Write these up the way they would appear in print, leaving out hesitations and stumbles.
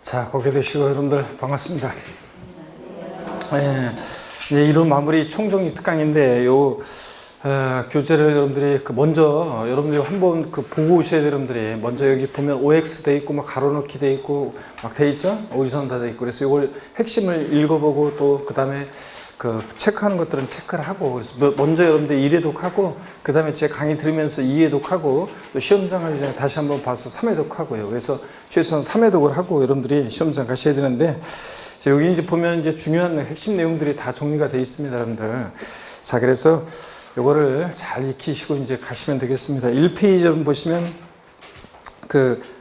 자, 고개 드시고 여러분들 반갑습니다. 이제 이런 마무리 총정리 특강인데 교재를 여러분들이 먼저 여러분들이 한번 보고 오셔야 돼요. 여러분들이 먼저 여기 보면 OX 돼 있고 막 가로넣기 돼 있고 막 돼 있죠. 오지선 다 돼 있고 그래서 이걸 핵심을 읽어보고 또 그 다음에 체크하는 것들은 체크를 하고 그래서 먼저 여러분들 1회독하고 그 다음에 제 강의 들으면서 2회독하고 또 시험장 가기 전에 다시 한번 봐서 3회독하고요. 그래서 최소한 3회독을 하고 여러분들이 시험장 가셔야 되는데 여기 이제 보면 이제 중요한 핵심 내용들이 다 정리가 되어 있습니다, 여러분들. 자, 그래서 요거를 잘 익히시고 이제 가시면 되겠습니다. 1페이지 보시면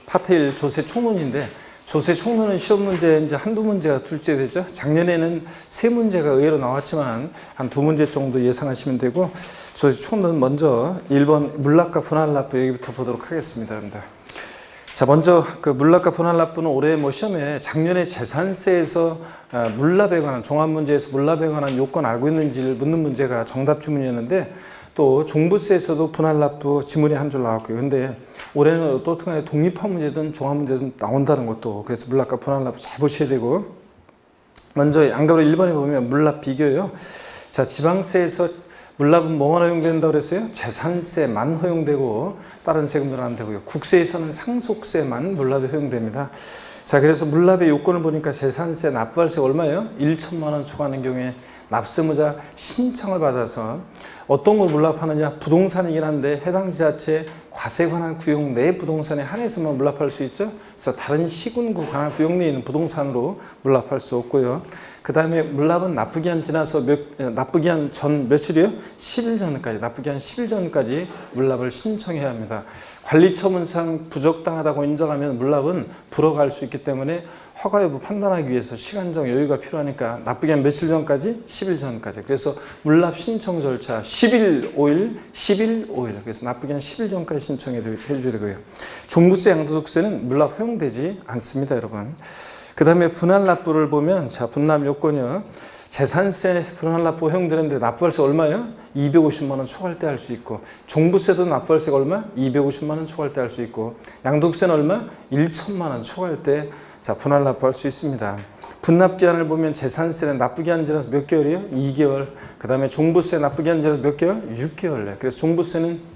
파트 1 조세 총론인데 조세 총론은 시험 문제 이제 한두 문제가 둘째 되죠. 작년에는 3문제가 의외로 나왔지만 한 2문제 정도 예상하시면 되고 조세 총론 먼저 1번 물납과 분할납부 여기부터 보도록 하겠습니다, 여러분들. 자, 먼저 물납과 분할납부는 올해 시험에 작년에 재산세에서 물납에 관한 종합문제에서 물납에 관한 요건 알고 있는지를 묻는 문제가 정답 지문이었는데 또 종부세에서도 분할납부 지문이 한 줄 나왔고요. 근데 올해는 또 어떻게 독립한 문제든 종합문제든 나온다는 것도 그래서 물납과 분할납부 잘 보셔야 되고 먼저 양가로 1번에 보면 물납 비교요. 자, 지방세에서 물납은 뭐만 허용된다고 그랬어요? 재산세만 허용되고 다른 세금들은 안 되고요. 국세에서는 상속세만 물납이 허용됩니다. 자, 그래서 물납의 요건을 보니까 재산세 납부할세 얼마예요? 1천만 원 초과하는 경우에 납세무자 신청을 받아서 어떤 걸 물납하느냐? 부동산이긴 한데 해당 지자체 과세 관할 구역 내 부동산에 한해서만 물납할 수 있죠. 그래서 다른 시군구 관할 구역 내에 있는 부동산으로 물납할 수 없고요. 그 다음에 물납은 납부기한 지나서 납부기한 전 며칠이요? 10일 전까지, 납부기한 10일 전까지 물납을 신청해야 합니다. 관리처분상 부적당하다고 인정하면 물납은 불허갈 수 있기 때문에 허가 여부 판단하기 위해서 시간적 여유가 필요하니까 납부기한 며칠 전까지? 10일 전까지. 그래서 물납 신청 절차 10일 5일, 10일 5일. 그래서 납부기한 10일 전까지 신청해 주셔야 되고요. 종부세, 양도소득세는 물납 허용되지 않습니다, 여러분. 그 다음에 분할납부를 보면 자, 분납 요건이요. 재산세 분할납부 허용되는데 납부할세 얼마예요? 250만 원 초과할 때 할 수 있고 종부세도 납부할세가 얼마? 250만 원 초과할 때 할 수 있고 양도세는 얼마? 1천만 원 초과할 때 자, 분할납부할 수 있습니다. 분납기한을 보면 재산세는 납부기한 지나서 몇 개월이에요? 2개월. 그 다음에 종부세 납부기한 지나서 몇 개월? 6개월. 그래서 종부세는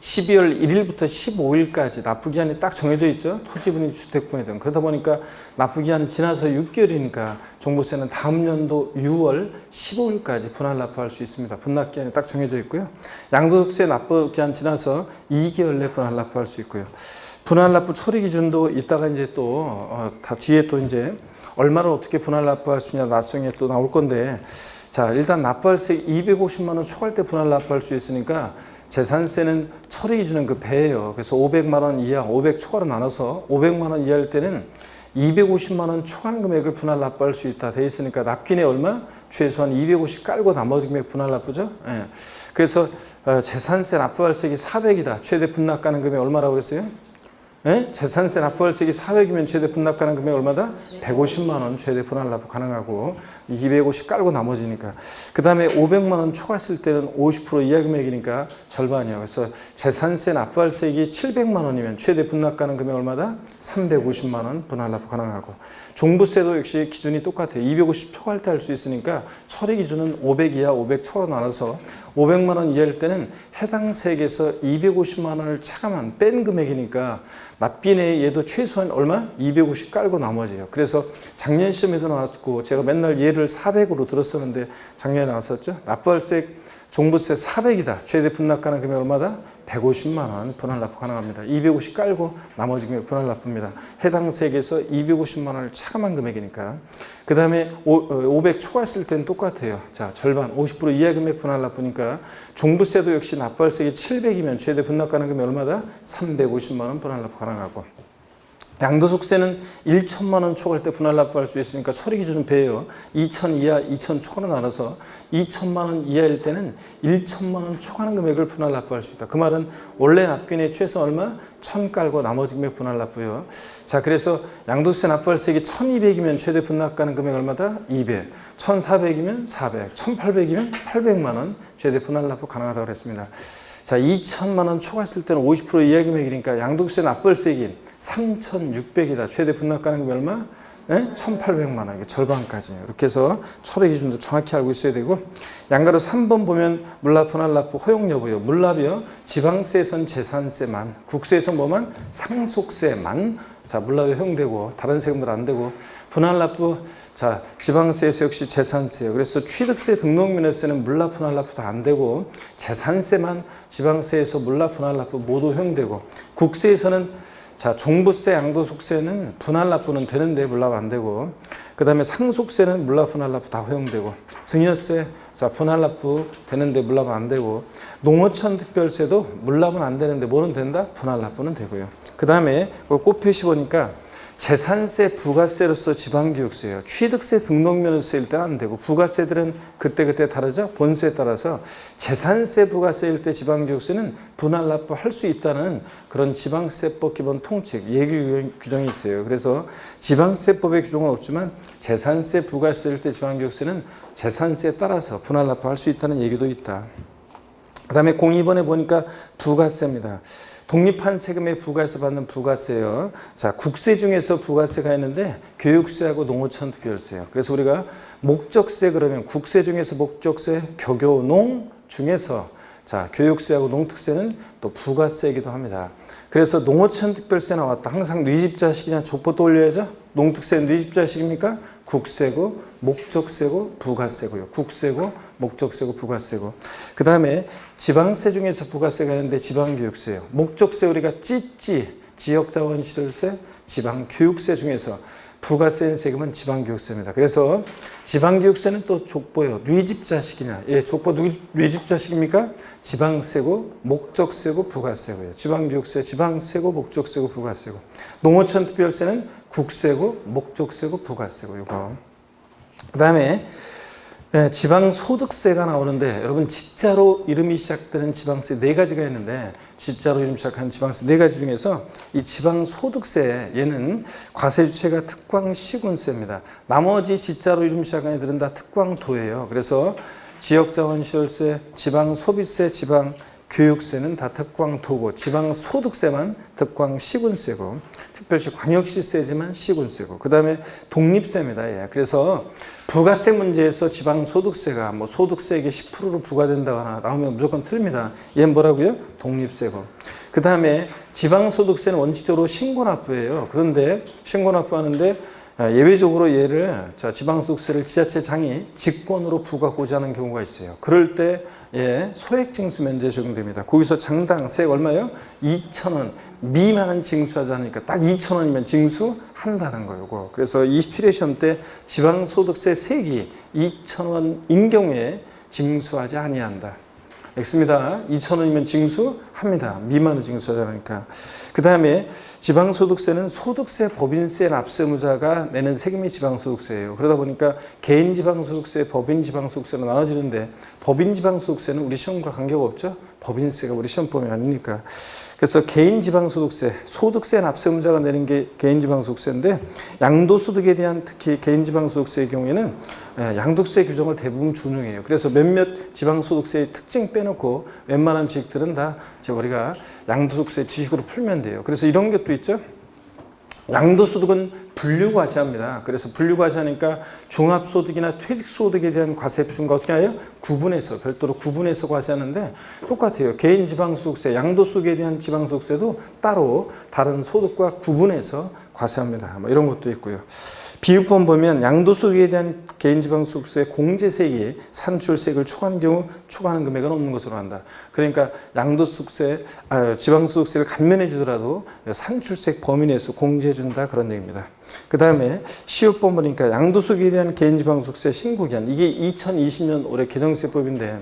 12월 1일부터 15일까지 납부기한이 딱 정해져 있죠. 토지분이 주택분이든. 그러다 보니까 납부기한 지나서 6개월이니까 종부세는 다음 연도 6월 15일까지 분할납부할 수 있습니다. 분납기한이 딱 정해져 있고요. 양도소득세 납부기한 지나서 2개월 내 분할납부할 수 있고요. 분할납부 처리 기준도 이따가 이제 다 뒤에 또 이제 얼마를 어떻게 분할납부할 수 있냐 나중에 또 나올 건데 자, 일단 납부할세 250만 원 초과할 때 분할납부할 수 있으니까 재산세는 처리 기준은 배예요. 그래서 500만 원 이하, 500 초과로 나눠서 500만 원 이하일 때는 250만 원 초과한 금액을 분할납부할 수 있다 돼 있으니까 납기내 얼마? 최소한 250 깔고 나머지 금액 분할납부죠. 예. 그래서 재산세 납부할세액이 400이다. 최대 분납가능 금액 얼마라고 그랬어요? 예? 재산세 납부할세액이 400이면 최대 분납가능 금액 얼마다? 150만 원 최대 분할납부 가능하고 250 깔고 나머지니까. 그 다음에 500만 원 초과했을 때는 50% 이하 금액이니까 절반이요. 그래서 재산세 납부할세액이 700만 원이면 최대 분납가능 금액 얼마다? 350만 원 분할납부 가능하고 종부세도 역시 기준이 똑같아요. 250 초과할 때 할 수 있으니까 처리 기준은 500 이하, 500 초과로 나눠서 500만 원 이하일 때는 해당 세액에서 250만 원을 차감한 뺀 금액이니까 납기내 얘도 최소한 얼마? 250 깔고 나머지예요. 그래서 작년 시험에도 나왔고 제가 맨날 얘를 400으로 들었었는데 작년에 나왔었죠. 납부할세 종부세 400이다. 최대 분납가능 금액 얼마다? 150만 원 분할납부 가능합니다. 250 깔고 나머지 금액 분할납부입니다. 해당 세액에서 250만 원을 차감한 금액이니까. 그 다음에 500 초과했을 때는 똑같아요. 자, 절반 50% 이하 금액 분할납부니까 종부세도 역시 납부할세액이 700이면 최대 분납가능 금액 얼마다? 350만 원 분할납부 가능하고 양도소득세는 1천만 원 초과할 때 분할납부할 수 있으니까 처리 기준은 배예요. 2천 이하, 2천 초과로 나눠서 2천만 원 이하일 때는 1천만 원 초과하는 금액을 분할납부할 수 있다. 그 말은 원래 납기내 최소 얼마? 1,000 깔고 나머지 금액 분할납부요. 자, 그래서 양도세 납부할세액이 1,200이면 최대 분납가능 금액 얼마다? 200. 1,400이면 400. 1,800이면 800만 원 최대 분할납부 가능하다고 그랬습니다. 자, 2천만 원 초과했을 때는 50% 이하 금액이니까 양도세 납부할세액이 3,600이다. 최대 분납가능금이 얼마? 1,800만 원. 이게 절반까지. 이렇게 해서 철회 기준도 정확히 알고 있어야 되고, 양가로 3번 보면 물납, 분할납부 허용 여부요. 물납이요. 지방세에선 재산세만, 국세에선 뭐만? 상속세만. 자, 물납이 허용되고 다른 세금들 안 되고, 분할납부, 자, 지방세에서 역시 재산세예요. 그래서 취득세, 등록면허세는 물납, 분할납부 다 안 되고, 재산세만 지방세에서 물납, 분할납부 모두 허용되고, 국세에서는 자, 종부세, 양도소득세는 분할납부는 되는데 물납 안 되고, 그 다음에 상속세는 물납, 분할납부 다 허용되고, 증여세, 자, 분할납부 되는데 물납 안 되고, 농어촌 특별세도 물납은 안 되는데 뭐는 된다? 분할납부는 되고요. 그 다음에 꽃표시 보니까 재산세, 부가세로서 지방교육세예요. 취득세, 등록면허세일 때는 안 되고, 부가세들은 그때그때 다르죠? 본세에 따라서 재산세, 부가세일 때 지방교육세는 분할납부 할 수 있다는 그런 지방세법 기본 통칙, 예규 규정이 있어요. 그래서 지방세법의 규정은 없지만 재산세, 부가세일 때 지방교육세는 재산세에 따라서 분할납부 할 수 있다는 얘기도 있다. 그 다음에 02번에 보니까 부가세입니다. 독립한 세금에 부가세 받는 부가세요. 자, 국세 중에서 부가세가 있는데 교육세하고 농어촌 특별세요. 그래서 우리가 목적세 그러면 국세 중에서 목적세, 교교농 중에서 자, 교육세하고 농특세는 또 부가세이기도 합니다. 그래서 농어촌 특별세 나왔다. 항상 뉘집자식이냐 족보 떠올려야죠. 농특세는 뉘집자식입니까? 국세고 목적세고 부가세고요. 국세고 목적세고 부가세고. 그 다음에 지방세 중에서 부가세가 있는데 지방교육세예요. 목적세 우리가 지역자원시설세, 지방교육세 중에서 부가세 세금은 지방교육세입니다. 그래서 지방교육세는 또 족보예요. 뉘집자식이냐? 예, 족보 뉘집자식입니까? 지방세고 목적세고 부가세고요. 지방교육세, 지방세고 목적세고 부가세고. 농어촌 특별세는 국세고 목적세고 부가세고. 이거. 그 다음에 지방소득세가 나오는데 여러분 지자로 이름이 시작되는 지방세 4가지가 있는데 지자로 이름 시작하는 지방세 4가지 중에서 이 지방소득세 얘는 과세주체가 특광시군세입니다. 나머지 지자로 이름 시작하는 애들은 다 특광도예요. 그래서 지역자원시설세, 지방소비세, 지방교육세는 다 특광도고 지방소득세만 특광시군세고 특별시 광역시세지만 시군세고 그 다음에 독립세입니다. 예. 그래서 부가세 문제에서 지방소득세가 뭐 소득세액의 10%로 부과된다거나 나오면 무조건 틀립니다. 얘는 뭐라고요? 독립세고. 그 다음에 지방소득세는 원칙적으로 신고납부예요. 그런데 신고납부하는데 예외적으로 얘를 지방소득세를 지자체장이 직권으로 부과하고자 하는 경우가 있어요. 그럴 때 소액징수 면제 적용됩니다. 거기서 장당 세액 얼마예요? 2,000원 미만은 징수하지 않으니까 딱 2,000원이면 징수한다는 거예요. 그래서 27회 시험 때 지방소득세 세액이 2,000원인 경우에 징수하지 아니한다. X입니다. 2,000원이면 징수합니다. 미만은 징수하지 않으니까. 그 다음에 지방소득세는 소득세, 법인세, 납세무자가 내는 세금이 지방소득세예요. 그러다 보니까 개인지방소득세, 법인지방소득세로 나눠지는데 법인지방소득세는 우리 시험과 관계가 없죠. 법인세가 우리 시험범위 아니니까. 그래서 개인지방소득세, 소득세 납세무자가 내는 게 개인지방소득세인데 양도소득에 대한 특히 개인지방소득세의 경우에는 양도세 규정을 대부분 준용해요. 그래서 몇몇 지방소득세의 특징 빼놓고 웬만한 지식들은 다 우리가 양도소득세 지식으로 풀면 돼요. 그래서 이런 것도 있죠. 양도소득은 분류과세합니다. 그래서 분류과세하니까 종합소득이나 퇴직소득에 대한 과세 비중과 어떻게 해요? 구분해서 별도로 구분해서 과세하는데 똑같아요. 개인지방소득세, 양도소득에 대한 지방소득세도 따로 다른 소득과 구분해서 과세합니다. 뭐 이런 것도 있고요. 비율법 보면 양도소득에 대한 개인지방소득세 공제세액이 산출세액을 초과하는 경우 초과하는 금액은 없는 것으로 한다. 그러니까 양도소득세, 지방소득세를 감면해 주더라도 산출세액 범위 내에서 공제해 준다 그런 얘기입니다. 그 다음에 시효법 보니까 양도소득에 대한 개인지방소득세 신고기한 이게 2020년 올해 개정세법인데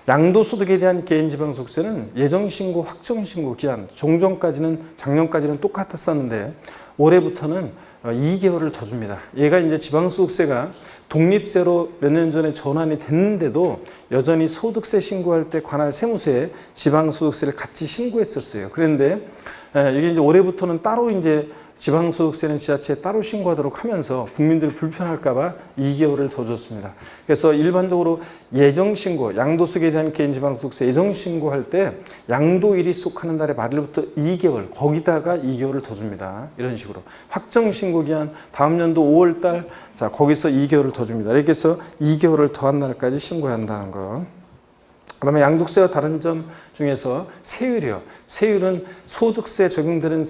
양도소득에 대한 개인지방소득세는 예정신고, 확정신고 기한 종전까지는 작년까지는 똑같았었는데 올해부터는 2개월을 더 줍니다. 얘가 이제 지방소득세가 독립세로 몇 년 전에 전환이 됐는데도 여전히 소득세 신고할 때 관할 세무서에 지방소득세를 같이 신고했었어요. 그런데 이게 이제 올해부터는 따로 이제 지방소득세는 지자체에 따로 신고하도록 하면서 국민들이 불편할까봐 2개월을 더 줬습니다. 그래서 일반적으로 예정신고, 양도소득에 대한 개인지방소득세 예정신고할 때 양도일이 속하는 달의 말일부터 2개월, 거기다가 2개월을 더 줍니다. 이런 식으로. 확정신고기한 다음 연도 5월달, 자, 거기서 2개월을 더 줍니다. 이렇게 해서 2개월을 더한 날까지 신고해야 한다는 거. 그다음에 양도세와 다른 점 중에서 세율이요. 세율은 소득세 적용되는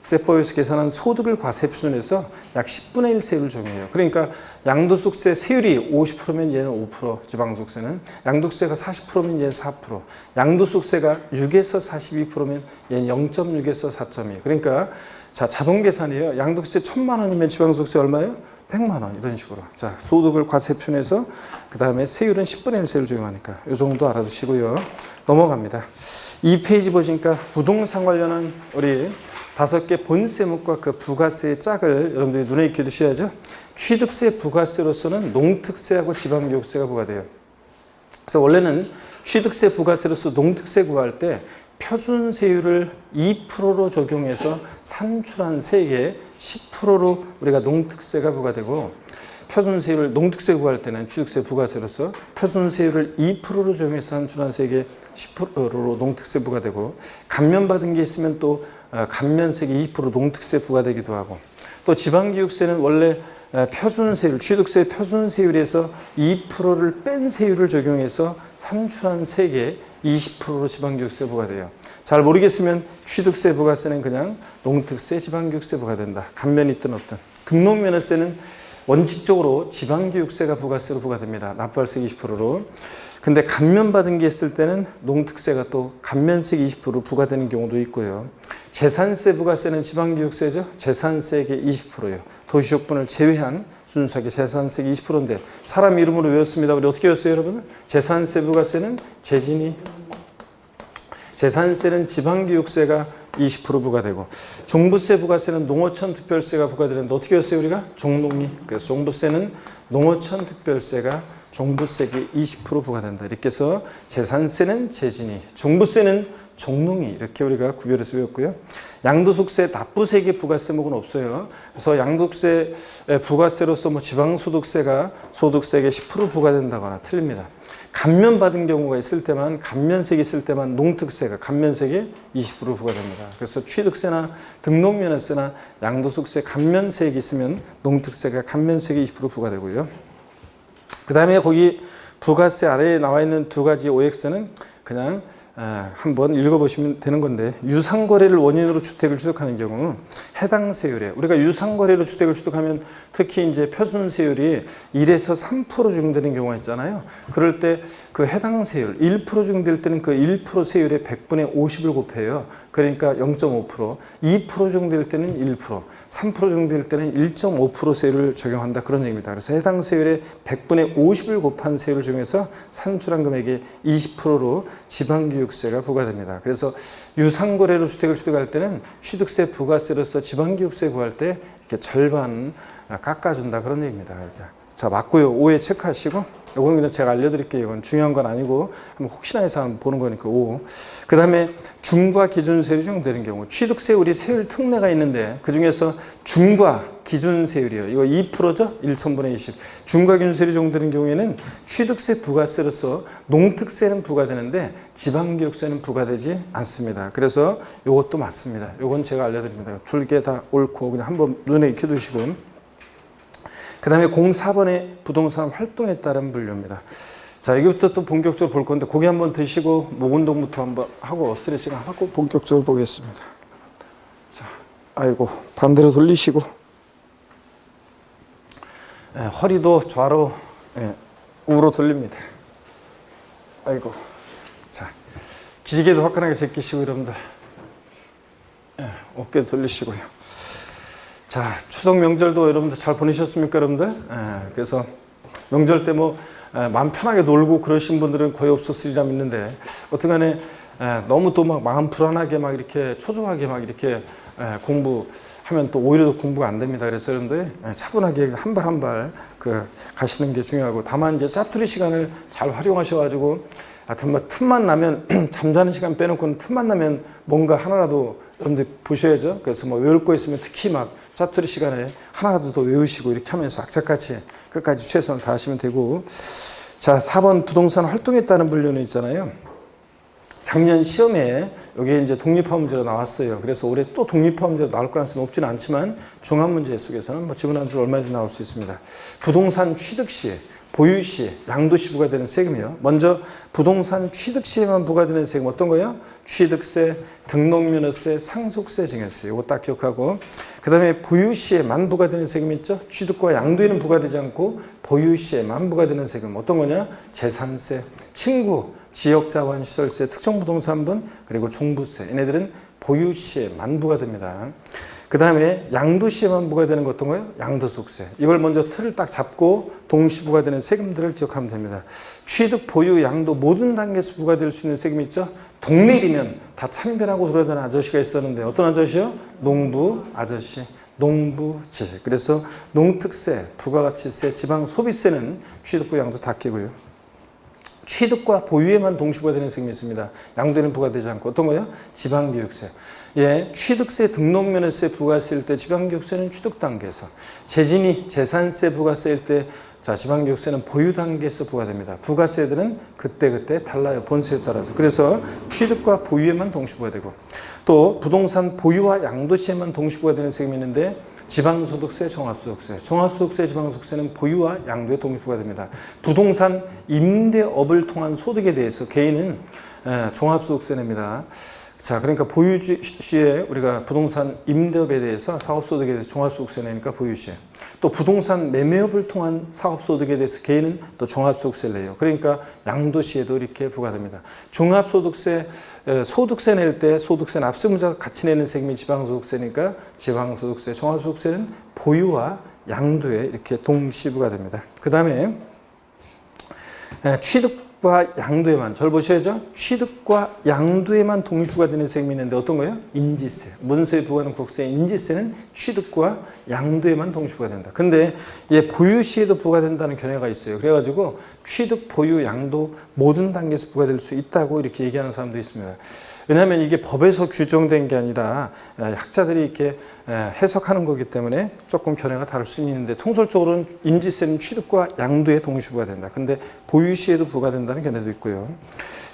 소득세법에서 계산한 소득을 과세 표준에서 약 10분의 1 세율을 적용해요. 그러니까 양도소득세 세율이 50%면 얘는 5%, 지방소득세는 양도세가 40%면 얘는 4%, 양도소득세가 6에서 42%면 얘는 0.6에서 4.2. 그러니까 자, 자동 계산이에요. 양도세 1,000만 원이면 지방소득세 얼마예요? 100만 원 이런 식으로. 자, 소득을 과세 표준에서 그다음에 세율은 10분의 1 세율을 적용하니까 이 정도 알아두시고요. 넘어갑니다. 이 페이지 보시니까 부동산 관련한 우리 5개 본세목과 그 부가세의 짝을 여러분들이 눈에 익혀 두셔야죠. 취득세 부가세로서는 농특세하고 지방교육세가 부과돼요. 그래서 원래는 취득세 부가세로서 농특세 구할 때 표준세율을 2%로 적용해서 산출한 세액의 10%로 우리가 농특세가 부과되고, 표준세율을 농특세 구할 때는 취득세 부가세로서 표준세율을 2%로 적용해서 산출한 세액의 10%로 농특세 부과되고, 감면받은 게 있으면 또 감면세액이 2% 농특세 부과되기도 하고, 또 지방교육세는 원래 표준세율, 취득세 표준세율에서 2%를 뺀 세율을 적용해서 산출한 세액의 20%로 지방교육세 부과돼요. 잘 모르겠으면 취득세 부가세는 그냥 농특세, 지방교육세 부과된다. 감면이 있든 없든. 등록면허세는 원칙적으로 지방교육세가 부가세로 부과됩니다. 납부할세 20%로. 근데 감면받은 게 있을 때는 농특세가 또 감면세 20% 부과되는 경우도 있고요. 재산세 부가세는 지방교육세죠. 재산세액의 20%예요. 도시적분을 제외한 순수하게 재산세액 20%인데 사람 이름으로 외웠습니다. 우리 어떻게 외웠어요, 여러분? 재산세 부가세는 재진이, 재산세는 지방교육세가 20% 부과되고, 종부세 부가세는 농어촌 특별세가 부과되는데 어떻게 외웠어요, 우리가? 종농이. 그래서 종부세는 농어촌 특별세가 종부세액이 20% 부과된다. 이렇게 해서 재산세는 재진이, 종부세는 종농이, 이렇게 우리가 구별해서 외웠고요. 양도소득세 납부세액의 부가세목은 없어요. 그래서 양도세 부가세로서 뭐 지방소득세가 소득세액의 10% 부과된다거나 틀립니다. 감면받은 경우가 있을 때만, 감면세액이 있을 때만 농특세가 감면세액의 20% 부과됩니다. 그래서 취득세나 등록면허세나 양도소득세 감면세액이 있으면 농특세가 감면세액의 20% 부과되고요. 그 다음에 거기 부가세 아래에 나와 있는 두 가지 OX는 그냥 한번 읽어보시면 되는 건데, 유상거래를 원인으로 주택을 취득하는 경우 해당 세율에, 우리가 유상거래로 주택을 취득하면 특히 이제 표준세율이 1에서 3% 적용되는 경우가 있잖아요. 그럴 때 그 해당 세율 1% 적용될 때는 그 1% 세율의 100분의 50을 곱해요. 그러니까 0.5%, 2% 적용될 때는 1%, 3% 적용될 때는 1.5% 세율을 적용한다, 그런 얘기입니다. 그래서 해당 세율의 100분의 50을 곱한 세율을 적용해서 산출한 금액의 20%로 지방교육세가 부과됩니다. 그래서 유상거래로 주택을 취득할 때는 취득세 부가세로서 지방교육세 구할 때 이렇게 절반 깎아준다, 그런 얘기입니다. 이렇게. 자, 맞고요. 오해 체크하시고. 이건 그냥 제가 알려드릴게요. 이건 중요한 건 아니고 한번 혹시나 해서 한번 보는 거니까. 오. 그 다음에 중과 기준세율이 적용되는 경우, 취득세 우리 세율 특례가 있는데 그 중에서 중과 기준세율이에요. 이거 2%죠? 1,000분의 20. 중과 기준세율이 적용되는 경우에는 취득세 부가세로서 농특세는 부과되는데 지방교육세는 부과되지 않습니다. 그래서 이것도 맞습니다. 이건 제가 알려드립니다. 둘 개 다 옳고 그냥 한번 눈에 익혀두시고. 그 다음에 04번의 부동산 활동에 따른 분류입니다. 자, 여기부터 또 본격적으로 볼 건데 고기 한번 드시고 목 운동부터 한번 하고 스트레칭 하고 본격적으로 보겠습니다. 자, 아이고, 반대로 돌리시고, 허리도 좌로, 우로 돌립니다. 아이고, 자, 기지개도 화끈하게 제끼시고 여러분들, 어깨 돌리시고요. 자, 추석 명절도 여러분들 잘 보내셨습니까, 여러분들? 그래서 명절 때 뭐 마음 편하게 놀고 그러신 분들은 거의 없었으리라 믿는데, 어쨌간에 너무 또 막 마음 불안하게 막 이렇게 초조하게 막 이렇게 공부하면 또 오히려 더 공부가 안 됩니다. 그래서 여러분들 차분하게 한 발 한 발 가시는 게 중요하고, 다만 이제 짜투리 시간을 잘 활용하셔가지고 하여튼 뭐 틈만 나면 잠자는 시간 빼놓고는 틈만 나면 뭔가 하나라도 여러분들 보셔야죠. 그래서 뭐 외울 거 있으면 특히 막 짜투리 시간에 하나라도 더 외우시고 이렇게 하면서 악착같이 끝까지 최선을 다하시면 되고. 자, 4번 부동산 활동했다는 분류는 있잖아요. 작년 시험에 여기 이제 독립화 문제로 나왔어요. 그래서 올해 또 독립화 문제로 나올 가능성이 높지는 않지만 종합 문제 속에서는 뭐 지분 한 줄 얼마든지 나올 수 있습니다. 부동산 취득 시, 보유 시, 양도 시 부과되는 세금이요. 먼저 부동산 취득 시에만 부과되는 세금 어떤 거예요? 취득세, 등록면허세, 상속세, 증여세. 이거 딱 기억하고. 그 다음에 보유 시에만 부과되는 세금 있죠? 취득과 양도에는 부과되지 않고 보유 시에만 부과되는 세금 어떤 거냐? 재산세, 친구, 지역자원시설세, 특정부동산분, 그리고 종부세. 얘네들은 보유 시에만 부과됩니다. 그 다음에 양도 시에만 부과되는 거 어떤 거예요? 양도소득세. 이걸 먼저 틀을 딱 잡고 동시 부과되는 세금들을 기억하면 됩니다. 취득, 보유, 양도 모든 단계에서 부과될 수 있는 세금 있죠? 동네 일이면 다 참변하고 돌아다니는 아저씨가 있었는데 어떤 아저씨요? 농부 아저씨. 농부지. 그래서 농특세, 부가가치세, 지방소비세는 취득과 양도 다 끼고요. 취득과 보유에만 동시 부과되는 세금이 있습니다. 양도에는 부과되지 않고 어떤 거예요? 지방교육세. 예, 취득세, 등록면허세 부과세일 때 지방교육세는 취득 단계에서, 재진이 재산세 부과세일 때 자, 지방교육세는 보유 단계에서 부과됩니다. 부가세들은 그때그때 달라요. 본세에 따라서. 그래서 취득과 보유에만 동시 부과되고, 또 부동산 보유와 양도 시에만 동시 부과되는 세금이 있는데 지방소득세, 종합소득세. 종합소득세, 지방소득세는 보유와 양도에 동시 부과됩니다. 부동산 임대업을 통한 소득에 대해서 개인은 종합소득세 냅니다. 자, 그러니까 보유 시에 우리가 부동산 임대업에 대해서 사업소득에 대해서 종합소득세 내니까 보유 시에. 또 부동산 매매업을 통한 사업소득에 대해서 개인은 또 종합소득세를 내요. 그러니까 양도시에도 이렇게 부과됩니다. 종합소득세, 소득세 낼 때 소득세 납세문자가 같이 내는 세금이 지방소득세니까 지방소득세, 종합소득세는 보유와 양도에 이렇게 동시 부과됩니다. 그 다음에 취득과 양도에만, 절 보셔야죠. 취득과 양도에만 동시 부과되는 세금이 있는데 어떤 거예요? 인지세. 문서에 부과하는 국세 인지세는 취득과 양도에만 동시 부과된다. 근데 보유 시에도 부과된다는 견해가 있어요. 그래가지고 취득, 보유, 양도 모든 단계에서 부과될 수 있다고 이렇게 얘기하는 사람도 있습니다. 왜냐하면 이게 법에서 규정된 게 아니라 학자들이 이렇게 해석하는 거기 때문에 조금 견해가 다를 수 있는데, 통설적으로는 인지세는 취득과 양도에 동시 부과된다. 근데 보유 시에도 부과된다는 견해도 있고요.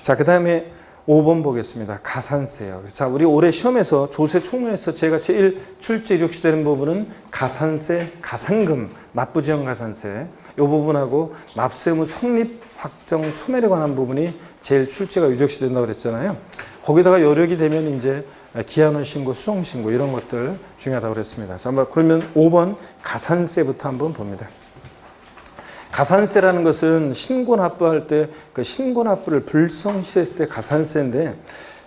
자, 그 다음에 5번 보겠습니다. 가산세요. 자, 우리 올해 시험에서 조세 총론에서 제가 제일 출제 이력시되는 부분은 가산세, 가산금, 납부지역 가산세 이 부분하고 납세의무 성립, 확정, 소멸에 관한 부분이 제일 출제가 유력시 된다고 그랬잖아요. 거기다가 여력이 되면 이제 기한원 신고, 수송 신고 이런 것들 중요하다고 그랬습니다. 자, 그러면 5번 가산세부터 한번 봅니다. 가산세라는 것은 신고 납부할 때 그 신고 납부를 불성시했을 때 가산세인데,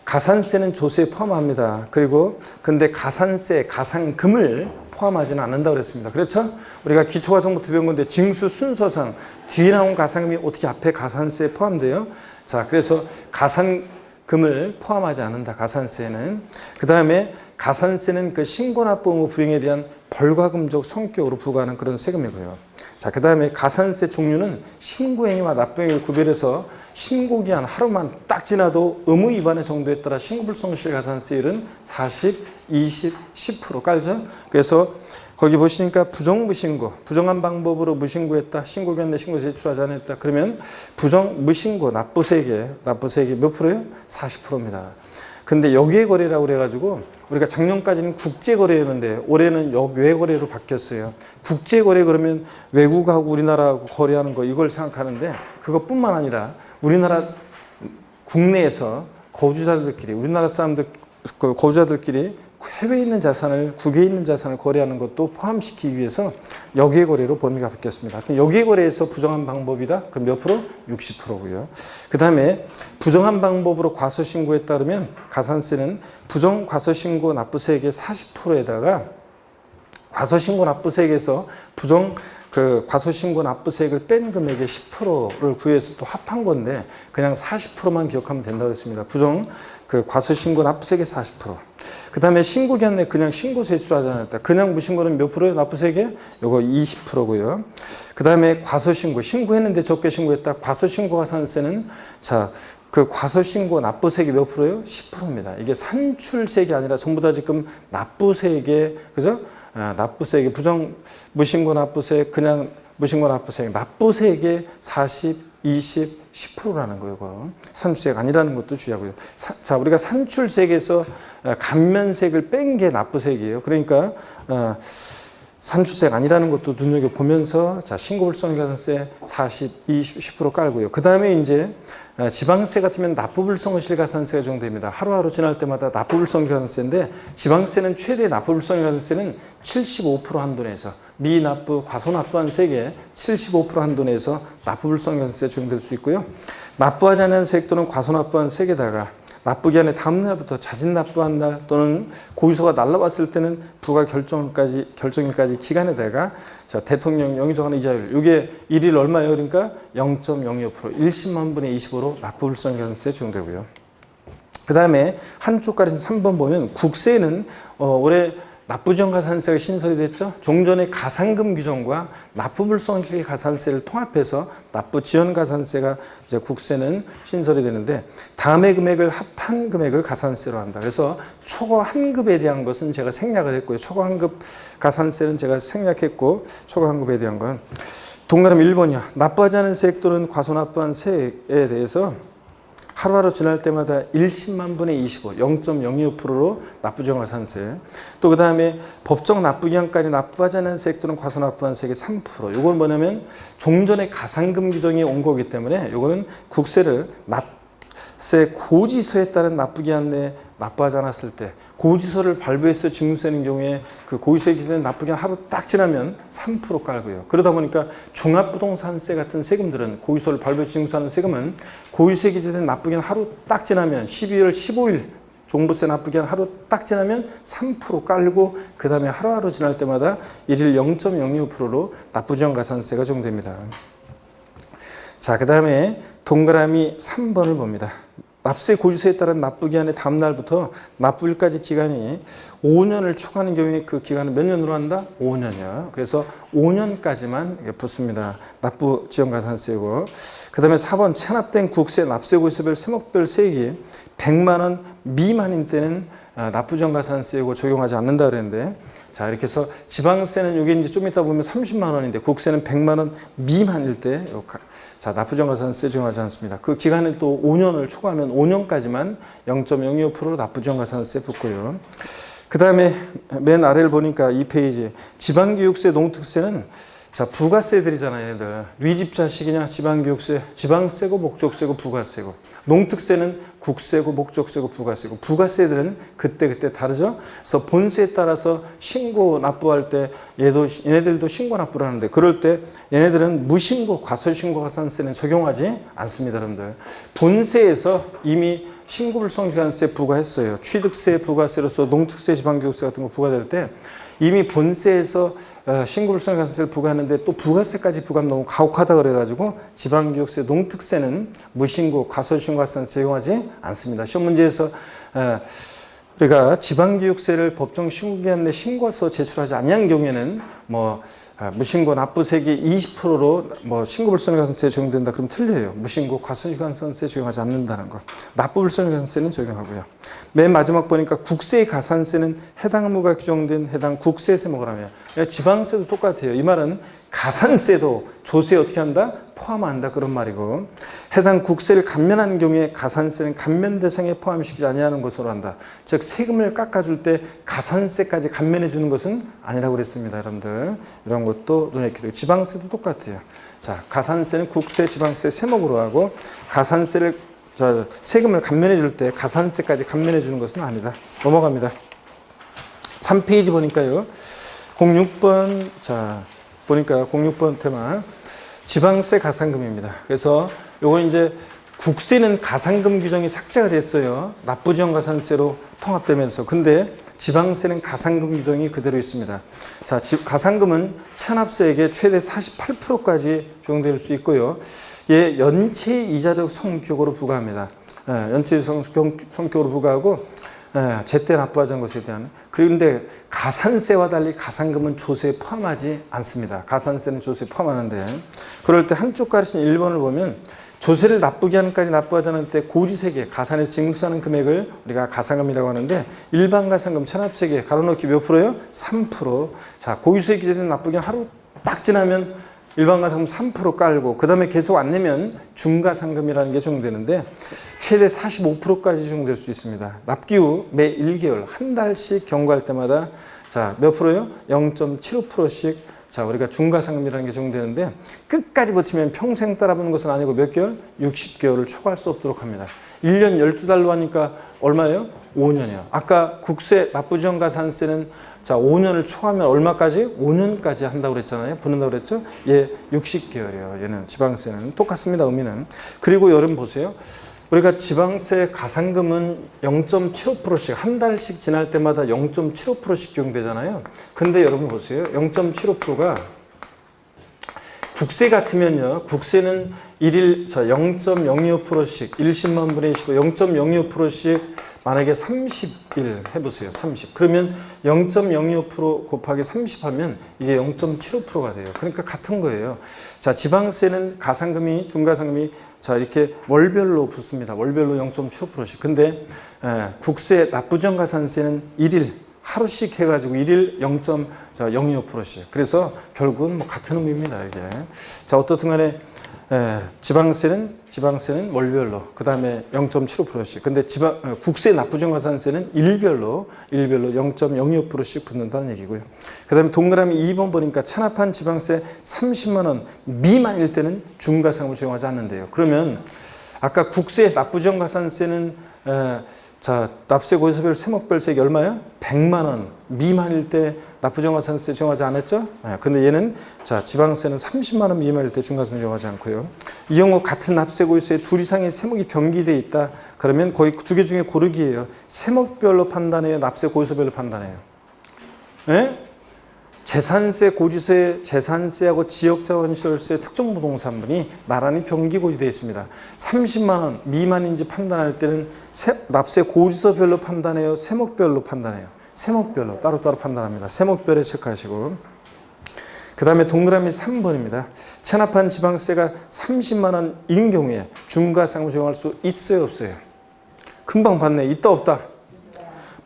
가산세는 조세에 포함합니다. 그리고 근데 가산세, 가산금을 포함하지는 않는다고 그랬습니다. 그렇죠? 우리가 기초과정부터 배운 건데 징수 순서상 뒤에 나온 가산금이 어떻게 앞에 가산세에 포함돼요? 자, 그래서 가산금을 포함하지 않는다, 가산세는. 그 다음에 가산세는 그 신고납부 의무 불이행에 대한 벌과금적 성격으로 부과하는 그런 세금이고요. 자, 그 다음에 가산세 종류는 신고행위와 납부행위를 구별해서 신고기한 하루만 딱 지나도 의무 위반의 정도에 따라 신고불성실 가산세율은 40, 20, 10% 깔죠. 그래서 거기 보시니까 부정무신고, 부정한 방법으로 무신고했다, 신고기한 내 신고 제출하지 않았다. 그러면 무신고 납부세액 몇 프로예요? 40%입니다. 근데 역외거래라고 그래가지고 우리가 작년까지는 국제거래였는데 올해는 역외거래로 바뀌었어요. 국제거래 그러면 외국하고 우리나라하고 거래하는 거 이걸 생각하는데, 그것뿐만 아니라 우리나라 국내에서 거주자들끼리, 우리나라 사람들 거주자들끼리 해외에 있는 자산을, 국외에 있는 자산을 거래하는 것도 포함시키기 위해서 역외거래로 범위가 바뀌었습니다. 역외거래에서 부정한 방법이다? 그럼 몇 프로? 60%고요. 그 다음에 부정한 방법으로 과소신고했다 그러면 가산세는 부정 과소신고 납부세액의 40%에다가 과소신고 납부세액에서 부정 과소신고 납부세액을 뺀 금액의 10%를 구해서 또 합한 건데 그냥 40%만 기억하면 된다고 했습니다. 부정 과소신고 납부세액의 40%. 그 다음에 신고기한 내 그냥 신고 제출하지 않았다. 그냥 무신고는 몇 프로예요? 납부세액에? 요거 20%고요. 그 다음에 과소신고, 신고했는데 적게 신고했다. 과소신고 가산세는 자, 그 과소신고 납부세액이 몇 프로예요? 10%입니다. 이게 산출세액이 아니라 전부 다 지금 납부세액에, 그죠? 납부세액이 무신고 납부세액, 그냥 무신고 납부세액, 납부세액의 40, 20, 10%라는 거예요. 이거. 산출세액 아니라는 것도 주의하고요. 자, 우리가 산출세액에서 감면세액을 뺀 게 납부세액이에요. 그러니까 산출세액 아니라는 것도 눈여겨보면서, 자, 신고불성가산세 40, 20, 10% 깔고요. 그 다음에 이제 지방세 같으면 납부불성실가산세가 적용됩니다. 하루하루 지날 때마다 납부불성가산세인데, 지방세는 최대 납부불성가산세는 75% 한도 내에서, 미납부, 과소납부한 세액의 75% 한도 내에서 납부불성가산세 적용될 수 있고요. 납부하지 않은 세액 또는 과소납부한 세액에다가 납부기한의 다음 날부터 자진납부한 날 또는 고의소가 날라왔을 때는 부과 결정일까지 기간에다가, 자, 대통령 영의 정하는 이자율, 이게 일일 얼마예요? 그러니까 0.025%, 1십만 분의 25로 납부불성가산세 적용되고요. 그 다음에 한쪽 가르친 3번 보면 국세는 올해 납부지원가산세가 신설이 됐죠. 종전의 가산금 규정과 납부불성실가산세를 통합해서 납부지원가산세가 이제 국세는 신설이 되는데, 다음의 금액을 합한 금액을 가산세로 한다. 그래서 초과 환급에 대한 것은 제가 생략을 했고요. 초과 환급 가산세는 제가 생략했고, 초과 환급에 대한 건 동그라미 1번이요. 납부하지 않은 세액 또는 과소납부한 세액에 대해서 하루하루 지날 때마다 1십만 분의 25, 0.025%로 납부지원가산세. 또 그 다음에 법정 납부기한까지 납부하지 않은 세액 또는 과소납부한 세액의 3%. 이건 뭐냐면 종전의 가산금 규정이 온 거기 때문에 이거는 국세를 납세 고지서에 따른 납부기한 내에 납부하지 않았을 때, 고지서를 발부해서 징수하는 경우에 그 고지서에 기재된 납부기한 하루 딱 지나면 3% 깔고요. 그러다 보니까 종합부동산세 같은 세금들은, 고지서를 발부해서 징수하는 세금은 고지서에 기재된 납부기한 하루 딱 지나면 12월 15일 종부세 납부기한 하루 딱 지나면 3% 깔고, 그 다음에 하루하루 지날 때마다 일일 0.025%로 납부지원가산세가 적용됩니다. 자, 그 다음에 동그라미 3번을 봅니다. 납세 고지서에 따른 납부기한의 다음 날부터 납부일까지 기간이 5년을 초과하는 경우에 그 기간은 몇 년으로 한다? 5년이야. 그래서 5년까지만 붙습니다. 납부지원가산세고. 그 다음에 4번 체납된 국세 납세 고지서별 세목별 세액이 100만 원 미만인 때는 납부지원가산세고 적용하지 않는다 그랬는데, 자, 이렇게 해서 지방세는 이게 이제 좀 이따 보면 30만 원인데 국세는 100만 원 미만일 때, 자, 납부지원가산세 적용하지 않습니다. 그 기간을 또 5년을 초과하면 5년까지만 0.025%로 납부지원가산세 붙고요. 그 다음에 맨 아래를 보니까 이 페이지, 지방교육세, 농특세는, 자, 부가세들이잖아요, 얘네들. 위집자식이냐, 지방교육세, 지방세고 목적세고 부가세고. 농특세는 국세고 목적세고 부가세고. 부가세들은 그때그때 다르죠. 그래서 본세에 따라서 신고 납부할 때 얘네들도 신고 납부를 하는데, 그럴 때 얘네들은 무신고 과소신고가산세는 적용하지 않습니다, 여러분들. 본세에서 이미 신고불성가산세 부과했어요. 취득세 부가세로서 농특세, 지방교육세 같은 거 부과될 때 이미 본세에서 신고불성가산세를 부과하는데, 또 부가세까지 부과하면 너무 가혹하다 그래가지고 지방교육세, 농특세는 무신고 과소신고가산세 적용하지 않습니다. 시험 문제에서 우리가 지방교육세를 법정 신고기한 내 신고서 제출하지 않은 경우에는 무신고 납부세액이 20%로 신고불성가산세 적용된다 그러면 틀려요. 무신고 과소신고가산세 적용하지 않는다는 거. 납부불성가산세는 적용하고요. 맨 마지막 보니까 국세의 가산세는 해당 의무가 규정된 해당 국세 세목을 하며, 지방세도 똑같아요. 이 말은 가산세도 조세에 어떻게 한다? 포함한다 그런 말이고, 해당 국세를 감면하는 경우에 가산세는 감면 대상에 포함시키지 아니하는 것으로 한다. 즉 세금을 깎아줄 때 가산세까지 감면해 주는 것은 아니라고 그랬습니다, 여러분들. 이런 것도 눈에 익히고, 지방세도 똑같아요. 자, 가산세는 국세, 지방세 세목으로 하고, 가산세를 세금을 감면해 줄 때 가산세까지 감면해 주는 것은 아니다. 넘어갑니다. 3페이지 보니까요. 06번, 자, 보니까 06번 테마. 지방세 가산금입니다. 그래서 요거 이제 국세는 가산금 규정이 삭제가 됐어요. 납부지원가산세로 통합되면서. 근데 지방세는 가산금 규정이 그대로 있습니다. 자, 가산금은 체납세액의 최대 48%까지 적용될 수 있고요. 얘 연체 이자적 성격으로 부과합니다. 연체이자적 성격으로 부과하고, 제때 납부하지 않은 것에 대한. 그런데 가산세와 달리 가산금은 조세에 포함하지 않습니다. 가산세는 조세에 포함하는데, 그럴 때 한쪽 가르친 1번을 보면 조세를 납부기 하는까지 납부하지 않을 때 고지세계 가산에서 징수하는 금액을 우리가 가산금이라고 하는데 일반 가산금 체납세계 가로넣기 몇 프로예요? 3%. 자, 고지세 기재된 납부기한 하루 딱 지나면 일반 가산금 3% 깔고 그 다음에 계속 안 내면 중가상금이라는 게 적용되는데 최대 45%까지 적용될 수 있습니다. 납기 후 매 1개월 한 달씩 경과할 때마다 자, 몇 프로요? 0.75%씩 자, 우리가 중가상금이라는 게 적용되는데 끝까지 버티면 평생 따라붙는 것은 아니고 몇 개월? 60개월을 초과할 수 없도록 합니다. 1년 12달로 하니까 얼마예요? 5년이요. 아까 국세 납부지원 가산세는 자, 5년을 초과하면 얼마까지? 5년까지 한다고 그랬잖아요. 붙는다고 그랬죠? 얘 60개월이에요. 얘는 지방세는 똑같습니다. 의미는. 그리고 여러분 보세요. 우리가 지방세 가산금은 0.75%씩 한 달씩 지날 때마다 0.75%씩 적용되잖아요. 근데 여러분 보세요. 0.75%가 국세 같으면요. 국세는 0.025%씩 1십만 분의 25 0.025%씩 만약에 30일 해보세요. 30. 그러면 0.025% 곱하기 30 하면 이게 0.75%가 돼요. 그러니까 같은 거예요. 자, 지방세는 가산금이, 중가상금이 자, 이렇게 월별로 붙습니다. 월별로 0.75%씩. 근데 국세 납부지원 가산세는 1일 하루씩 해가지고 1일 0.025%씩. 그래서 결국은 뭐 같은 의미입니다. 이게. 자, 어떻든 간에 지방세는 월별로, 그 다음에 0.75%씩. 근데 국세 납부지원 가산세는 일별로 0.02%씩 붙는다는 얘기고요. 그 다음에 동그라미 2번 보니까 체납한 지방세 30만 원 미만일 때는 중가상금을 적용하지 않는데요. 그러면 아까 국세 납부지원 가산세는 자, 납세 고지서별 세목별세액이 얼마예요? 100만 원 미만일 때 납부지원 가산세 적용하지 않았죠? 근데 얘는 자, 지방세는 30만 원 미만일 때 중가세는 적용하지 않고요. 이 경우 같은 납세 고지서에 둘 이상의 세목이 병기되어 있다. 그러면 거의 두 개 중에 고르기예요. 세목별로 판단해요? 납세 고지서별로 판단해요? 예? 재산세 고지서에 재산세하고 지역자원시설세 특정부동산분이 나란히 병기고지되어 있습니다. 30만 원 미만인지 판단할 때는 납세 고지서별로 판단해요? 세목별로 판단해요? 세목별로 따로따로 판단합니다. 세목별에 체크하시고 그 다음에 동그라미 3번입니다. 체납한 지방세가 30만 원인 경우에 중가상금 적용할 수 있어요? 없어요? 금방 봤네. 있다 없다?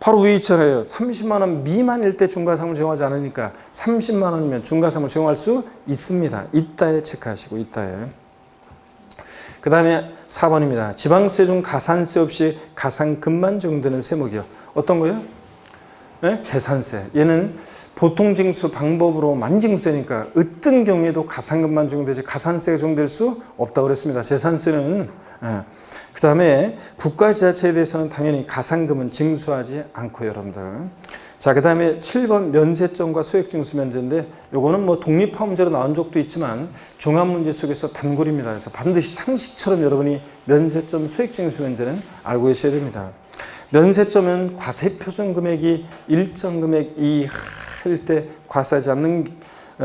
바로 위에 있잖아요. 30만 원 미만일 때 중가상금을 적용하지 않으니까 30만 원이면 중가상금을 적용할 수 있습니다. 있다에 체크하시고 있다에. 그 다음에 4번입니다. 지방세 중 가산세 없이 가산금만 적용되는 세목이요. 어떤 거요? 네? 재산세. 얘는 보통 징수 방법으로 만징수되니까 어떤 경우에도 가산금만 적용되지 가산세가 적용될 수 없다고 그랬습니다. 재산세는 그 다음에 국가지자체에 대해서는 당연히 가산금은 징수하지 않고요, 여러분들. 자, 그 다음에 7번 면세점과 소액징수 면제인데 요거는 뭐 독립화 문제로 나온 적도 있지만 종합문제 속에서 단골입니다. 그래서 반드시 상식처럼 여러분이 면세점, 소액징수 면제는 알고 계셔야 됩니다. 면세점은 과세표준 금액이 일정 금액 이할 때 과세하지 않는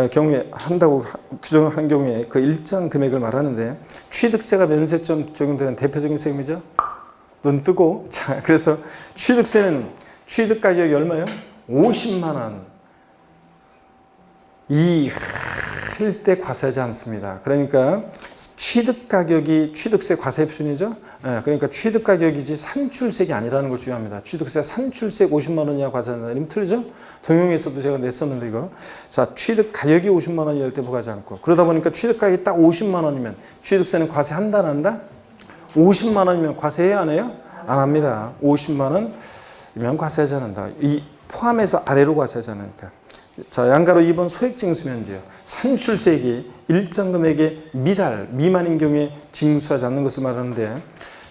경우에 한다고 규정한 경우에 그 일정 금액을 말하는데 취득세가 면세점 적용되는 대표적인 세금이죠. 눈 뜨고 자 그래서 취득세는 취득 가격이 얼마예요? 50만 원 이할 때 과세하지 않습니다. 그러니까 취득 가격이 취득세 과세 표준이죠. 그러니까 취득 가격이지 산출세가 아니라는 걸 주의합니다. 취득세 산출세 50만 원 이하 과세한다. 이러면 틀리죠? 동영에서도 제가 냈었는데 이거. 자, 취득 가격이 50만 원이랄 때 부과하지 않고 그러다 보니까 취득 가격이 딱 50만 원이면 취득세는 과세한다 안 한다? 50만 원이면 과세해야 안 해요? 안 합니다. 50만 원이면 과세하지 않는다. 이 포함해서 아래로 과세하지 않으니까. 자, 양가로 2번 소액징수면제요. 산출세액이 일정 금액의 미만인 경우에 징수하지 않는 것을 말하는데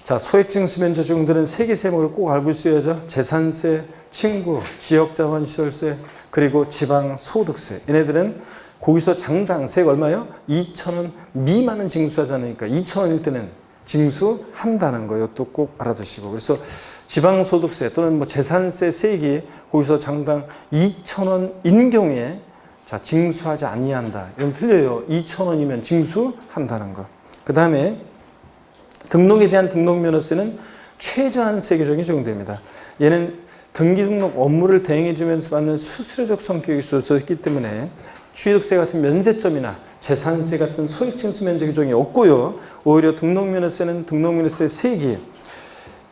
자, 소액징수면제 적용되는 세 개 세목을 꼭 알고 있어야죠. 재산세, 친구, 지역자원시설세, 그리고 지방소득세. 얘네들은 거기서 장당세가 얼마예요? 2,000원 미만은 징수하지 않으니까 2,000원일 때는 징수한다는 거예요. 또 꼭 알아두시고. 그래서 지방소득세 또는 뭐 재산세 세액이 거기서 장당 2,000원인 경우에 자, 징수하지 아니한다. 이건 틀려요. 2,000원이면 징수한다는 거. 그 다음에 등록에 대한 등록면허세는 최저한세 규정이 적용됩니다. 얘는 등기등록 업무를 대행해주면서 받는 수수료적 성격이 있기 때문에 취득세 같은 면세점이나 재산세 같은 소액징수 면제 규정이 없고요. 오히려 등록면허세는 등록면허세 세기,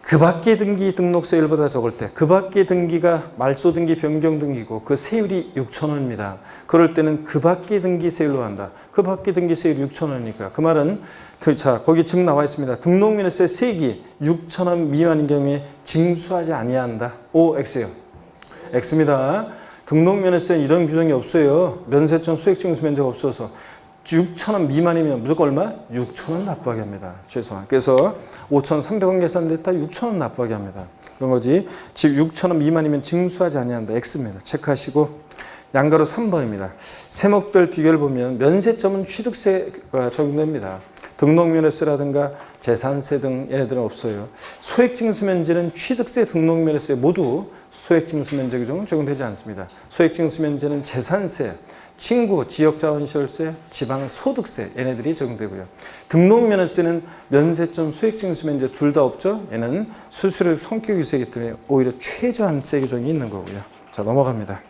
그 밖의 등기 등록세율보다 적을 때, 그 밖의 등기가 말소 등기, 변경 등기고 그 세율이 6,000원입니다. 그럴 때는 그 밖의 등기 세율로 한다. 그 밖의 등기 세율이 6,000원이니까 그 말은 자, 거기 지금 나와 있습니다. 등록면허세 세기 6,000원 미만인 경우에 징수하지 아니한다. O, X요. X입니다. 등록면허세는 이런 규정이 없어요. 면세점 소액징수 면제가 없어서 6,000원 미만이면 무조건 얼마? 6,000원 납부하게 합니다. 최소한. 그래서 5,300원 계산됐다 6,000원 납부하게 합니다. 그런 거지. 즉 6,000원 미만이면 징수하지 아니한다. X입니다. 체크하시고 양가로 3번입니다. 세목별 비교를 보면 면세점은 취득세가 적용됩니다. 등록면허세라든가 재산세 등 얘네들은 없어요. 소액징수면제는 취득세, 등록면허세 모두 소액징수면제 규정은 적용되지 않습니다. 소액징수면제는 재산세, 친구, 지역자원시설세, 지방소득세 얘네들이 적용되고요. 등록면허세는 면세점, 소액징수면제 둘 다 없죠. 얘는 수수료 성격유세이기 때문에 오히려 최저한세 규정이 있는 거고요. 자, 넘어갑니다.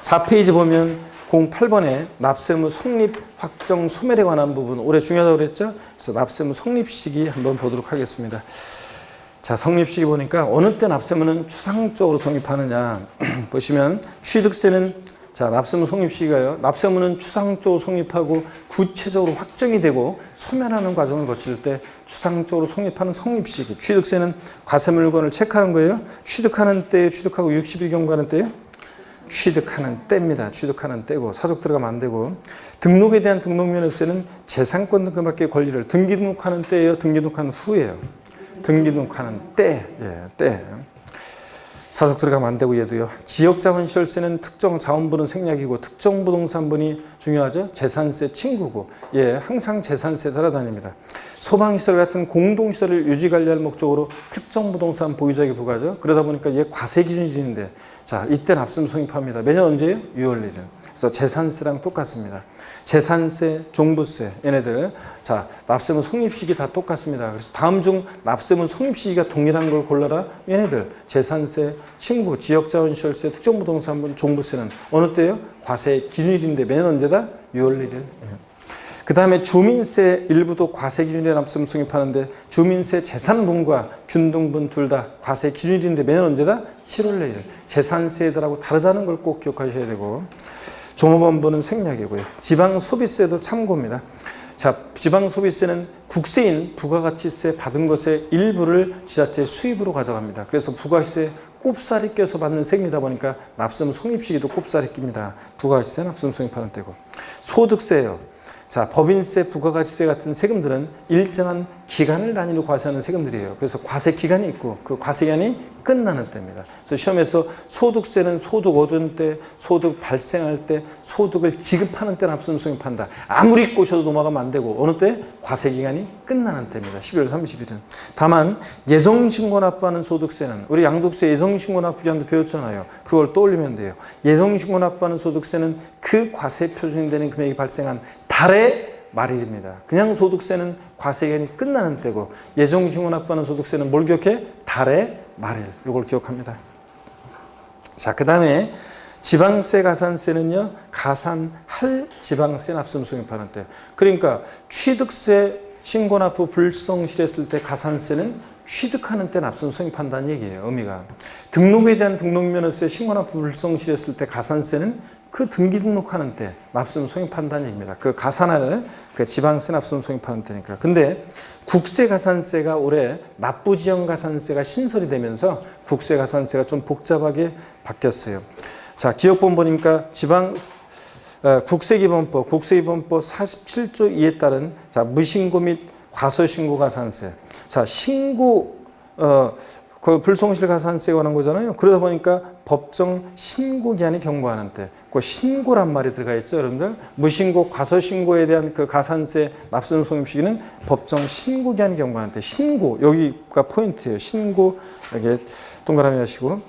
4페이지 보면 08번에 납세의무 성립 확정 소멸에 관한 부분 올해 중요하다고 그랬죠? 그래서 납세의무 성립 시기 한번 보도록 하겠습니다. 자, 성립 시기 보니까 어느 때 납세의무는 추상적으로 성립하느냐 보시면 취득세는 자, 납세의무 성립 시기가요. 납세의무는 추상적으로 성립하고 구체적으로 확정이 되고 소멸하는 과정을 거칠 때 추상적으로 성립하는 성립 시기. 취득세는 과세 물건을 체크하는 거예요. 취득하는 때 취득하고 60일 경과하는 때요. 취득하는 때입니다. 취득하는 때고 사적 들어가면 안 되고 등록에 대한 등록면허세는 재산권 등급밖에 권리를 등기 등록하는 때예요. 등기 등록한 후예요. 등기 등록하는 때, 때. 사적 들어가면 안 되고 얘도요. 지역자원시설세는 특정 자원분은 생략이고 특정 부동산분이 중요하죠. 재산세 친구고 항상 재산세 따라다닙니다. 소방시설 같은 공동시설을 유지관리할 목적으로 특정 부동산 보유자에게 부과하죠. 그러다 보니까 얘 과세 기준인데 자, 이때 납세의무 성립합니다. 매년 언제예요? 6월 1일. 그래서 재산세랑 똑같습니다. 재산세, 종부세 얘네들 자, 납세의무 성립 시기 다 똑같습니다. 그래서 다음 중 납세의무 성립 시기가 동일한 걸 골라라. 얘네들 재산세, 친구, 지역자원시설세, 특정부동산분, 종부세는 어느 때예요? 과세 기준일인데 매년 언제다? 6월 1일. 그 다음에 주민세 일부도 과세 기준일에 납세의무 성립하는데 주민세 재산분과 균등분 둘 다 과세 기준일인데 매년 언제다? 7월 1일. 재산세들하고 다르다는 걸 꼭 기억하셔야 되고 종업원분은 생략이고요. 지방소비세도 참고입니다. 자, 지방소비세는 국세인 부가가치세 받은 것의 일부를 지자체 수입으로 가져갑니다. 그래서 부가세 꼽살이 껴서 받는 세금이다 보니까 납세의무 성립 시기도 꼽살이 낍니다. 부가가치세 납세의무 성립하는 때고. 소득세예요. 자, 법인세, 부가가치세 같은 세금들은 일정한 기간을 단위로 과세하는 세금들이에요. 그래서 과세 기간이 있고 그 과세 기간이 끝나는 때입니다. 그래서 시험에서 소득세는 소득 얻은 때, 소득 발생할 때, 소득을 지급하는 때 납세의무 성립한다. 아무리 꼬셔도 넘어가면 안 되고 어느 때? 과세 기간이 끝나는 때입니다. 12월 30일은. 다만 예정신고 납부하는 소득세는 우리 양도세 예정신고 납부 기한도 배웠잖아요. 그걸 떠올리면 돼요. 예정신고 납부하는 소득세는 그 과세 표준이 되는 금액이 발생한 달의 말일입니다. 그냥 소득세는 과세기간이 끝나는 때고 예정신고 납부하는 소득세는 뭘 기억해? 달의 말일. 이걸 기억합니다. 자, 그 다음에 지방세, 가산세는요. 가산할 지방세 납세의무 성립하는 때. 그러니까 취득세 신고 납부 불성실했을 때 가산세는 취득하는 때 납세의무 성립한다는 얘기예요. 의미가. 등록에 대한 등록면허세 신고 납부 불성실했을 때 가산세는 그 등기 등록하는 때 납세의무 성립한다는 얘기입니다. 그 가산할 그 지방세 납세의무 성립하는 때니까. 근데 국세가산세가 올해 납부지연가산세가 신설이 되면서 국세가산세가 좀 복잡하게 바뀌었어요. 자, 기억본 보니까 국세기본법 47조 2에 따른 자, 무신고 및 과소신고 가산세. 자, 신고 그 불성실 가산세에 관한 거잖아요. 그러다 보니까 법정 신고 기한이 경과하는 때, 그 신고란 말이 들어가 있죠, 여러분들. 무신고, 과소신고에 대한 그 가산세 납세의무 성립 시기는 법정 신고 기한이 경과하는 때, 신고 여기가 포인트예요. 신고 여기 동그라미 하시고,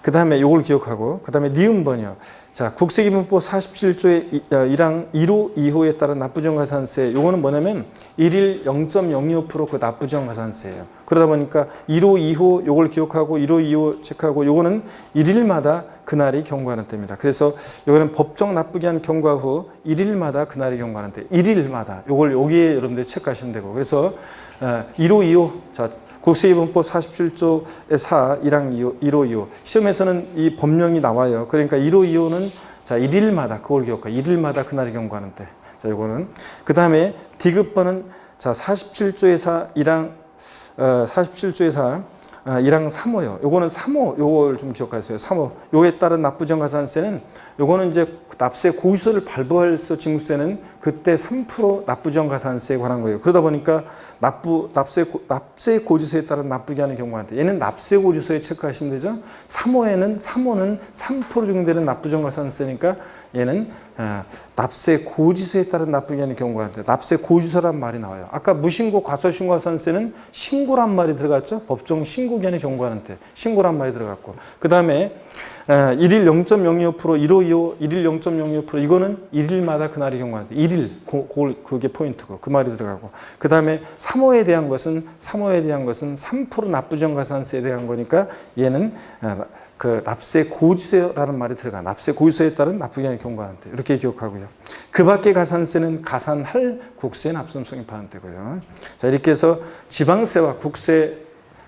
그 다음에 요걸 기억하고, 그 다음에 니은번이요. 자, 국세기본법 47조의 1항 1호 2호에 따른 납부정가산세, 요거는 뭐냐면 일일 0.025% 그 납부정가산세예요. 그러다 보니까 1호 2호 요걸 기억하고 1호 2호 체크하고, 요거는 일일마다 그날이 경과하는 때입니다. 그래서 요거는 법정 납부기한 경과 후 일일마다 그날이 경과하는 때, 일일마다 요걸 여기에 여러분들 체크하시면 되고, 그래서 1호 2호, 자, 국세기본법 47조의 4, 1항 1호 2호 시험에서는 이 법령이 나와요. 그러니까 1호 2호는 자, 일일마다 그걸 기억하, 일일마다 그날이 경과하는 때. 자, 요거는 그 다음에 디귿번은 자, 47조의 4, 1항 47조의 4 1항 3호요. 요거는 3호, 요걸 좀 기억하세요. 3호. 요에 따른 납부정가산세는 요거는 이제 납세 고지서를 발부해서 징수세는 그때 3% 납부정가산세에 관한 거예요. 그러다 보니까 납세 고지서에 따른 납부기 하는 경우한테 얘는 납세 고지서에 체크하시면 되죠. 3호는 3% 적용되는 납부정가산세니까 얘는 납세 고지서에 따른 납부기 하는 경우한테 납세 고지서란 말이 나와요. 아까 무신고 과소신고가산세는 신고란 말이 들어갔죠. 법정 신고기한의 경고하는 때 신고란 말이 들어갔고, 그 다음에 일일 0.025%, 1호 2호 일일 0.025% 이거는 일일마다 그날이 경과하는 때 일일, 그게 포인트고 그 말이 들어가고, 그 다음에 3호에 대한 것은 3% 납부정가산세에 대한 거니까 얘는 그 납세 고지서라는 말이 들어가, 납세 고지서에 따른 납부기한의 경과하는 때 이렇게 기억하고요. 그 밖의 가산세는 가산할 국세 납부금 성립하는 때고요. 자, 이렇게 해서 지방세와 국세,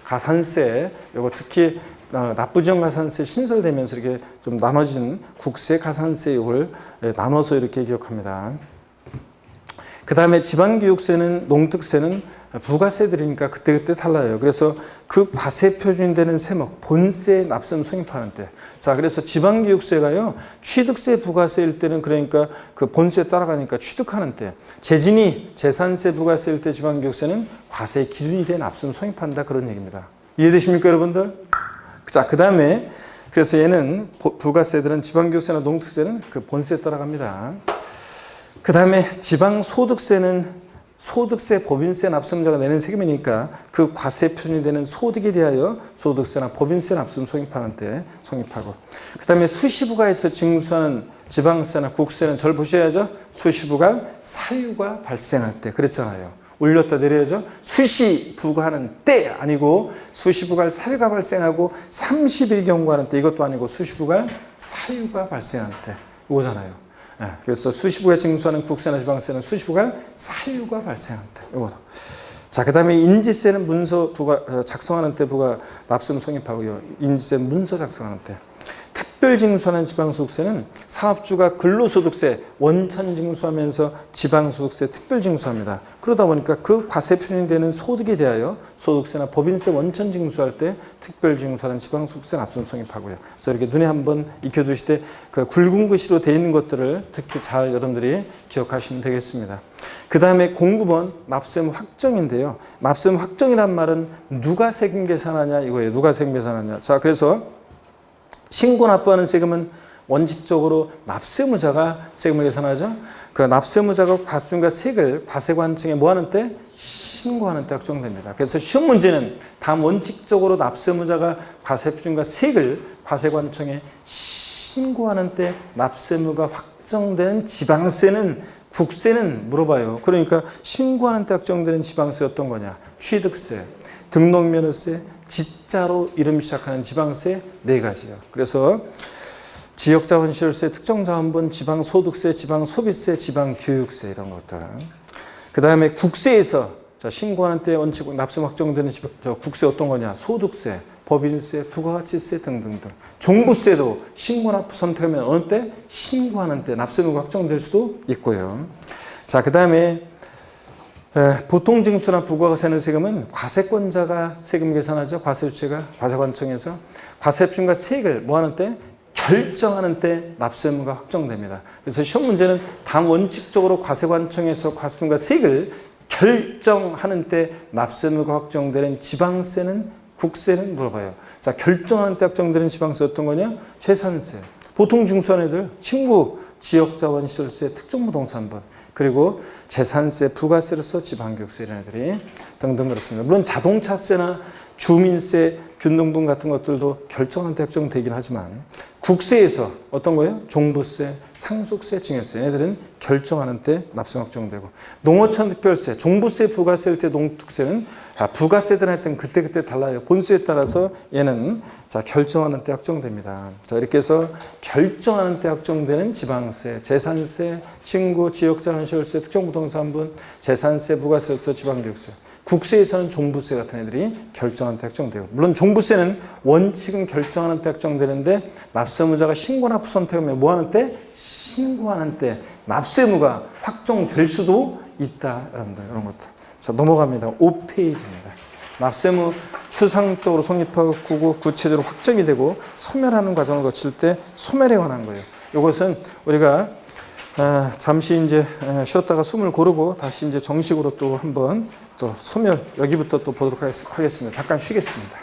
가산세, 요거 특히 납부정가산세 신설되면서 이렇게 좀 나눠진 국세, 가산세 이걸 나눠서 이렇게 기억합니다. 그 다음에 지방교육세는, 농특세는 부가세들이니까 그때그때 달라요. 그래서 그 과세 표준이 되는 세목, 본세 납세금 성립하는 때. 자, 그래서 지방교육세가요, 취득세 부가세일 때는 그러니까 그 본세 따라가니까 취득하는 때, 재진이 재산세 부가세일 때 지방교육세는 과세 기준이 된 납세금 성립한다, 그런 얘기입니다. 이해되십니까, 여러분들? 자, 그 다음에 그래서 얘는 부가세들은 지방교육세나 농특세는 그 본세에 따라갑니다. 그 다음에 지방소득세는 소득세, 법인세 납세자가 내는 세금이니까 그 과세 표준이 되는 소득에 대하여 소득세나 법인세 납세금 성립하는 때 성립하고, 그 다음에 수시부가에서 징수하는 지방세나 국세는 절 보셔야죠. 수시부가 사유가 발생할 때 그랬잖아요. 올렸다 내려야죠. 수시 부과하는 때 아니고 수시 부과할 사유가 발생하고 30일 경과하는 때, 이것도 아니고 수시 부과할 사유가 발생하는 때 이거잖아요. 그래서 수시 부과 징수하는 국세나 지방세는 수시 부과할 사유가 발생하는 때 이거. 자, 그 다음에 인지세는 문서 부과 작성하는 때 부과 납세금 성립하고요. 인지세는 문서 작성하는 때. 특별징수하는 지방소득세는 사업주가 근로소득세 원천징수하면서 지방소득세 특별징수합니다. 그러다 보니까 그 과세 표준이 되는 소득에 대하여 소득세나 법인세 원천징수할 때 특별징수하는 지방소득세 납세금 성립하고요. 그래서 이렇게 눈에 한번 익혀두실 때 그 굵은 글씨로 되어 있는 것들을 특히 잘 여러분들이 기억하시면 되겠습니다. 그 다음에 09번 납세금 확정인데요. 납세금 확정이란 말은 누가 세금 계산하냐 이거예요. 누가 세금 계산하냐. 자, 그래서 신고 납부하는 세금은 원칙적으로 납세무자가 세금을 계산하죠. 그 납세무자가 과세금과 세액을 과세관청에 뭐 하는 때? 신고하는 때 확정됩니다. 그래서 시험 문제는 다음 원칙적으로 납세무자가 과세표준과 세액을 과세관청에 신고하는 때 납세무가 확정되는 지방세는 국세는 물어봐요. 그러니까 신고하는 때 확정되는 지방세 어떤 거냐? 취득세, 등록면허세, 지자로 이름 시작하는 지방세 4가지요. 그래서 지역자본시설세, 특정자원분, 지방소득세, 지방소비세, 지방교육세 이런 것들. 그 다음에 국세에서 자, 신고하는 때 원칙 납세금 확정되는 국세 어떤 거냐? 소득세, 법인세, 부가가치세 등등등. 종부세도 신고 납부 선택하면 어느 때? 신고하는 때 납세금 확정될 수도 있고요. 자, 그 다음에 보통징수나 부가가세는 세금은 과세권자가 세금 계산하죠. 과세주체가 과세관청에서 과세표준과 세액을 뭐 하는 때? 결정하는 때 납세의무가 확정됩니다. 그래서 시험 문제는 다음 원칙적으로 과세관청에서 과세표준과 세액을 결정하는 때 납세의무가 확정되는 지방세는 국세는 물어봐요. 자, 결정하는 때 확정되는 지방세 어떤 거냐? 재산세. 보통징수한 애들 친구, 지역자원시설세, 특정부동산분. 그리고 재산세, 부가세로서 지방교육세 이런 애들이 등등 그렇습니다. 물론 자동차세나 주민세, 균등분 같은 것들도 결정한 때 확정되긴 하지만 국세에서 어떤 거예요? 종부세, 상속세, 증여세 얘네들은 결정하는 때 납세 확정되고 농어촌 특별세, 종부세, 부가세일 때 농특세는 부가세든 하여튼 그때 달라요. 본세에 따라서 얘는 자 결정하는 때 확정됩니다. 자 이렇게 해서 결정하는 때 확정되는 지방세, 재산세, 친구, 지역자산시월세, 특정부동산분, 재산세, 부가세로서 지방교육세. 국세에서는 종부세 같은 애들이 결정하는 때 확정되고 물론 종부세는 원칙은 결정하는 때 확정되는데 납세의무자가 신고납부 선택하면 뭐하는 때? 신고하는 때 납세의무가 확정될 수도 있다. 여러분들 이런 것도. 자 넘어갑니다. 5페이지입니다. 납세의무 추상적으로 성립하고 구체적으로 확정이 되고 소멸하는 과정을 거칠 때 소멸에 관한 거예요. 이것은 우리가 잠시 이제 쉬었다가 숨을 고르고 다시 이제 정식으로 또 한번 또 소멸 여기부터 또 보도록 하겠습니다. 잠깐 쉬겠습니다.